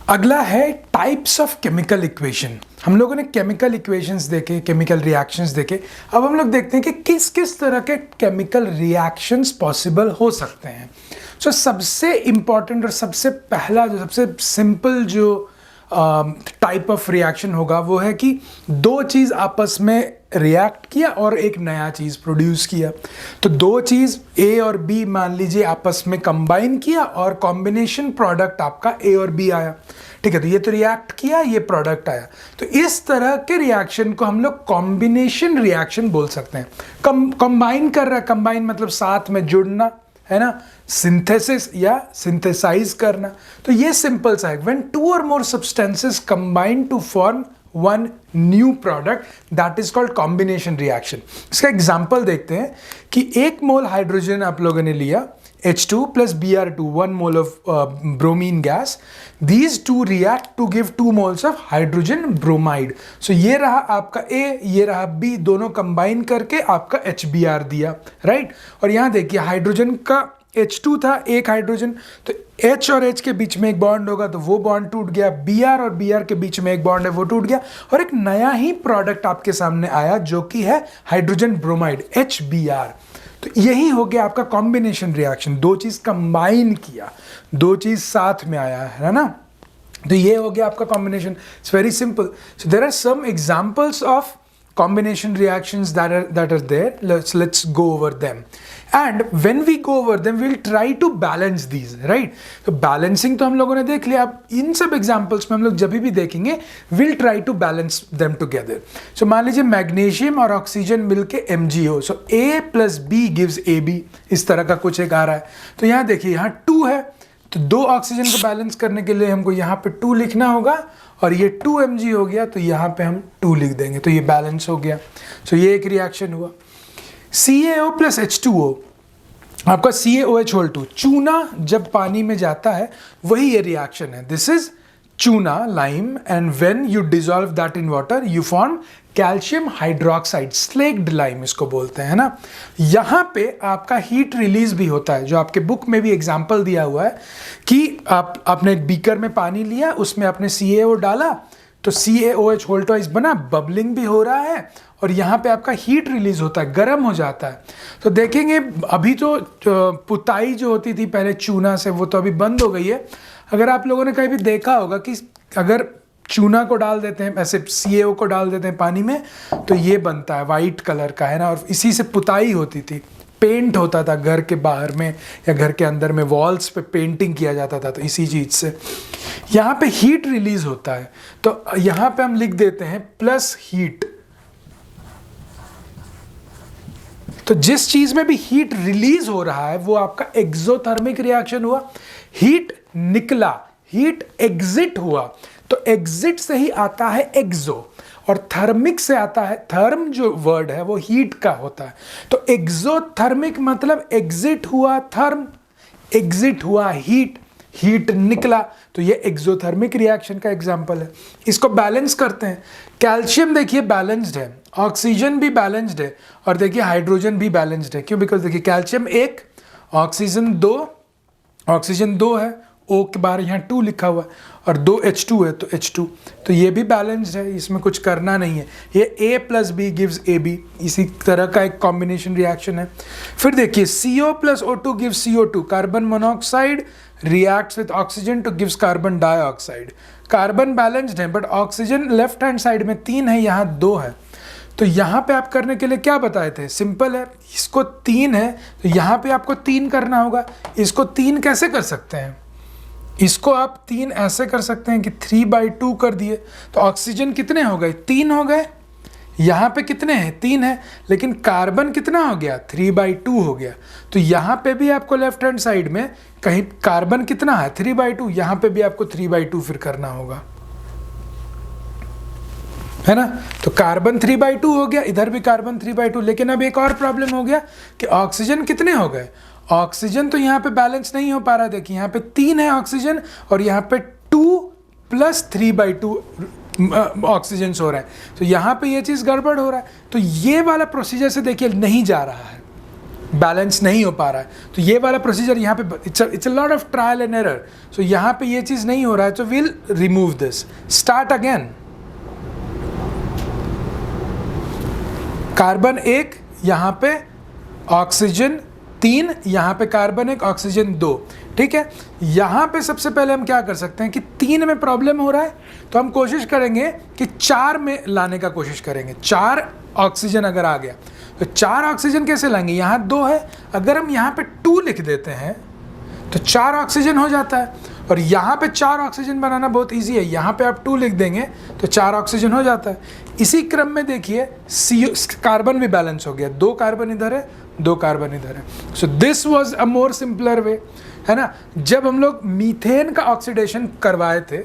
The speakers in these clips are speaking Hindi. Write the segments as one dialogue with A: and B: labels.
A: अगला है टाइप्स ऑफ केमिकल इक्वेशन। हम लोगों ने केमिकल इक्वेशंस देखे, केमिकल रिएक्शंस देखे। अब हम लोग देखते हैं कि किस किस तरह के केमिकल रिएक्शंस पॉसिबल हो सकते हैं। सबसे इंपॉर्टेंट और सबसे पहला जो सबसे सिंपल जो टाइप ऑफ रिएक्शन होगा वो है कि दो चीज़ आपस में रिएक्ट किया और एक नया चीज़ प्रोड्यूस किया। तो दो चीज़ ए और बी मान लीजिए आपस में कंबाइन किया और कॉम्बिनेशन प्रोडक्ट आपका ए और बी आया। ठीक है, तो ये तो रिएक्ट किया, ये प्रोडक्ट आया। तो इस तरह के रिएक्शन को हम लोग कॉम्बिनेशन रिएक्शन बोल सकते हैं। कंबाइन कर रहा है, कंबाइन मतलब साथ में जुड़ना, है ना, सिंथेसिस या सिंथेसाइज करना। तो ये सिंपल सा है, when two or more substances combine to form one new product, that is called combination reaction. इसका एग्जांपल देखते हैं कि 1 मोल हाइड्रोजन आप लोगों ने लिया, H2 plus Br2, 1 mole of bromine gas. These two react to give 2 moles of hydrogen bromide. So ये रहा आपका A, ये रहा B, दोनों कंबाइन करके आपका HBr दिया, राइट। और यहाँ देखिए हाइड्रोजन का H2 था, एक हाइड्रोजन, तो H और H के बीच में एक बॉन्ड होगा तो वो बॉन्ड टूट गया। Br और Br के बीच में एक बॉन्ड है, वो टूट गया और एक नया ही प्रोडक्ट आपके सामने आया जो कि है हाइड्रोजन ब्रोमाइड, HBr। तो यही हो गया आपका कॉम्बिनेशन रिएक्शन, दो चीज कंबाइन किया, दो चीज साथ में आया है ना। तो ये हो गया आपका combination. It's very simple. So there are some examples of combination reactions that are there. Let's go over them, and when we go over them we'll try to balance these, right? तो balancing तो हम लोगों ने देख लिया। अब इन सब examples में हम लोग जब भी देखेंगे we'll try to balance them together. So मान लीजिए मैग्नीशियम और ऑक्सीजन मिलके MgO, so A plus B gives AB, इस तरह का कुछ एक आ रहा है। तो यहाँ देखिए, यहाँ 2 है, तो दो ऑक्सीजन को बैलेंस करने के लिए हमको यहाँ पे 2 लिखना होगा और ये 2 Mg हो गया तो यहाँ पे हम 2 लिख देंगे, तो ये बैलेंस हो गया। सो ये एक रिएक्शन हुआ। CaO प्लस H2O, आपका CaOH2, चूना जब पानी में जाता है वही ये रिएक्शन है। दिस इज चूना, lime, and when you dissolve that in water you form calcium hydroxide, slaked lime इसको बोलते हैं ना। यहाँ पे आपका हीट रिलीज भी होता है, जो आपके बुक में भी एग्जांपल दिया हुआ है कि आपने एक बीकर में पानी लिया, उसमें आपने CaO डाला तो CaOH बना, बबलिंग भी हो रहा है और यहाँ पे आपका हीट रिलीज होता है, गर्म हो जाता है। तो देखेंगे अभी तो पुताई जो होती थी पहले चूना से, वो तो अभी बंद हो गई है। अगर आप लोगों ने कहीं भी देखा होगा कि अगर चूना को डाल देते हैं, ऐसे CaO को डाल देते हैं पानी में, तो ये बनता है वाइट कलर का, है ना। और इसी से पुताई होती थी, पेंट होता था घर के बाहर में या घर के अंदर में, वॉल्स पे पेंटिंग किया जाता था। तो इसी चीज से यहाँ पे हीट रिलीज होता है, तो यहाँ पे हम लिख देते हैं प्लस हीट। तो जिस चीज में भी हीट रिलीज हो रहा है वो आपका एक्सोथर्मिक रिएक्शन हुआ। हीट निकला, हीट एग्जिट हुआ, तो एग्जिट से ही आता है एक्सो, और थर्मिक से आता है, थर्म जो वर्ड है वो हीट का होता है। तो एक्सोथर्मिक मतलब एग्जिट हुआ थर्म, एग्जिट हुआ हीट, हीट निकला, तो ये एक्सोथर्मिक रिएक्शन का एग्जांपल है। इसको बैलेंस करते हैं। कैल्शियम देखिए बैलेंस्ड है, ऑक्सीजन भी बैलेंस्ड है, और देखिए हाइड्रोजन भी बैलेंस्ड है। क्यों? बिकॉज देखिए कैल्शियम 1, ऑक्सीजन 2, ऑक्सीजन 2 है, O के बाहर यहाँ 2 लिखा हुआ है, और 2 H2 है तो H2, तो ये भी बैलेंस्ड है, इसमें कुछ करना नहीं है। ये A plus B gives AB, इसी तरह का एक कॉम्बिनेशन रिएक्शन है। फिर देखिए CO plus O2 gives CO2, carbon monoxide reacts with oxygen to gives carbon dioxide. Carbon balanced है, but oxygen left hand side में 3 है, यहाँ 2 है। तो यहाँ पे आप करने के लिए क्या बताए थे? सिंपल है, इसको 3 है तो यहाँ पे आपको 3 करना होगा। इसको 3 कैसे कर सकते हैं? इसको आप 3 ऐसे कर सकते हैं कि 3/2 कर दिए, तो ऑक्सीजन कितने हो गए? 3 हो गए। यहाँ पे कितने हैं? 3 है, लेकिन कार्बन कितना हो गया? 3/2 हो गया। तो यहाँ पे भी आपको लेफ्ट हैंड साइड में कहीं कार्बन कितना है? 3/2, यहाँ पे भी आपको 3/2 फिर करना होगा, है ना। तो कार्बन 3/2 हो गया, इधर भी कार्बन 3/2। लेकिन अब एक और प्रॉब्लम हो गया कि ऑक्सीजन कितने हो गए? ऑक्सीजन तो यहाँ पे बैलेंस नहीं हो पा रहा। देखिए यहाँ पे 3 है ऑक्सीजन, और यहाँ पे 2 प्लस 3/2 ऑक्सीजन हो रहा है, तो यहाँ पे ये चीज़ गड़बड़ हो रहा है। तो ये वाला प्रोसीजर से देखिए नहीं जा रहा है, बैलेंस नहीं हो पा रहा है, तो ये वाला प्रोसीजर यहाँ पे it's a lot of trial and error, so यहाँ पे ये चीज़ नहीं हो रहा है, तो will remove this, start again. Carbon 1, यहाँ पे ऑक्सीजन 3, यहाँ पे कार्बन 1 ऑक्सीजन 2, ठीक है। यहाँ पे सबसे पहले हम क्या कर सकते हैं कि 3 में प्रॉब्लम हो रहा है, तो हम कोशिश करेंगे कि 4 में लाने का कोशिश करेंगे। 4 ऑक्सीजन अगर आ गया तो 4 ऑक्सीजन कैसे लाएंगे, यहाँ 2 है, अगर हम यहाँ पे 2 लिख देते हैं तो 4 ऑक्सीजन हो जाता है, और यहाँ पे 4 ऑक्सीजन बनाना बहुत इजी है, यहाँ पे आप 2 लिख देंगे तो 4 ऑक्सीजन हो जाता है। इसी क्रम में देखिए कार्बन भी बैलेंस हो गया, 2 कार्बन इधर है, 2 कार्बन इधर है। So this was a more simpler way, है ना। जब हम लोग मीथेन का ऑक्सीडेशन करवाए थे,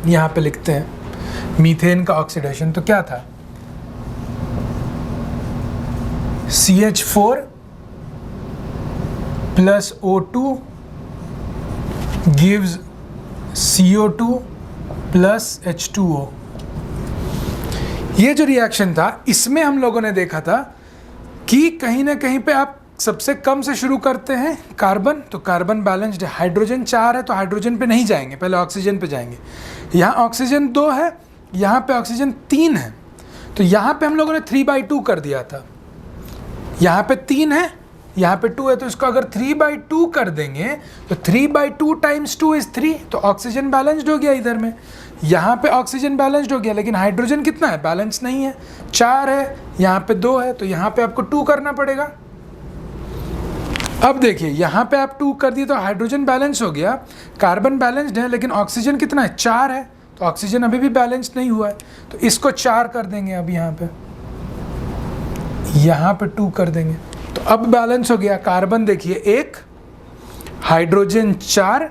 A: यहाँ पे लिखते हैं मीथेन का ऑक्सीडेशन, तो क्या था, CH4 plus O2 gives CO2 plus H2O। ये जो रिएक्शन था, इसमें हम लोगों ने देखा था कि कहीं ना कहीं पे आप सबसे कम से शुरू करते हैं कार्बन, तो कार्बन बैलेंस्ड है, हाइड्रोजन 4 है तो हाइड्रोजन पे नहीं जाएंगे, पहले ऑक्सीजन पे जाएंगे। यहाँ ऑक्सीजन 2 है, यहाँ पे ऑक्सीजन 3 है, तो यहाँ पे हम लोगों ने 3/2 कर दिया था। यहाँ पे 3 है, यहाँ पे 2 है, तो इसको अगर 3/2 कर देंगे तो 3/2 टाइम्स 2 इज 3, तो ऑक्सीजन बैलेंस्ड हो गया इधर में। यहाँ पे ऑक्सीजन बैलेंस्ड हो गया, लेकिन हाइड्रोजन कितना है, बैलेंस नहीं है, 4 है, यहाँ पे 2 है, तो यहाँ पे आपको 2 करना पड़ेगा। अब देखिए यहाँ पे आप 2 कर दिए तो हाइड्रोजन बैलेंस हो गया, कार्बन बैलेंस्ड है, लेकिन ऑक्सीजन कितना है, 4 है, तो ऑक्सीजन अभी भी बैलेंस्ड नहीं हुआ है, तो इसको 4 कर देंगे। अब यहाँ पे 2 कर देंगे, तो अब बैलेंस हो गया। कार्बन देखिए 1, हाइड्रोजन 4,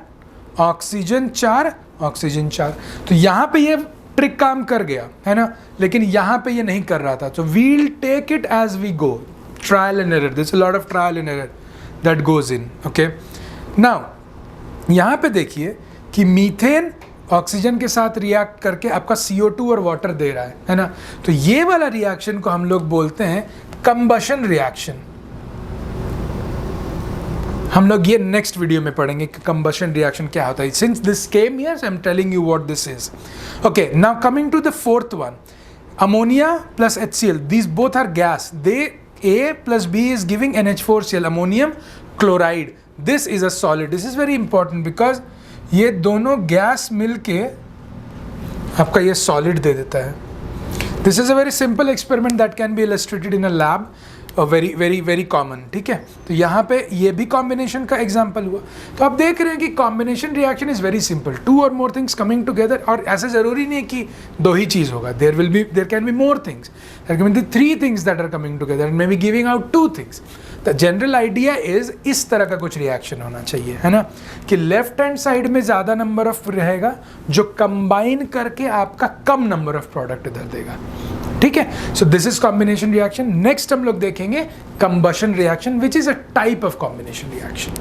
A: ऑक्सीजन 4, ऑक्सीजन 4, तो यहाँ पे ये ट्रिक काम कर गया, है ना, लेकिन यहाँ पे ये नहीं कर रहा था। तो we'll take it as we go, trial and error, this a lot of trial and error that goes in. Okay, now यहाँ पे देखिए कि मीथेन ऑक्सीजन के साथ रिएक्ट करके आपका CO2 और वाटर दे रहा है ना, तो ये वाला रिएक्शन को हम लोग बोलते हैं कंबशन रिएक्शन। हम लोग ये नेक्स्ट वीडियो में पढ़ेंगे कि कंबशन रिएक्शन क्या होता है। Since this came here, I am telling you what this is. Okay, now coming to the fourth one, ammonia plus HCl, these both are gas, they A plus B is giving NH4Cl, ammonium chloride, this is a solid, this is very important because ये दोनों गैस मिलके आपका ये सॉलिड दे देता है। This is a very simple experiment that can be illustrated in a lab, very very very common, ठीक है। तो यहाँ पे ये भी कॉम्बिनेशन का एग्जाम्पल हुआ। तो आप देख रहे हैं कि combination reaction is very simple, 2 और मोर थिंग्स कमिंग टुगेदर, और ऐसा जरूरी नहीं है कि 2 ही चीज़ होगा, there can be more things, there can be 3 things that are coming together and may be giving out 2 things. The general idea is इस तरह का कुछ रिएक्शन होना चाहिए, है ना, कि लेफ्ट हैंड साइड में ज़्यादा नंबर ऑफ रहेगा जो कंबाइन करके आपका कम नंबर ऑफ प्रोडक्ट इधर देगा, ठीक है। So this is combination reaction. Next हम लोग देखेंगे combustion reaction, which is a type of combination reaction.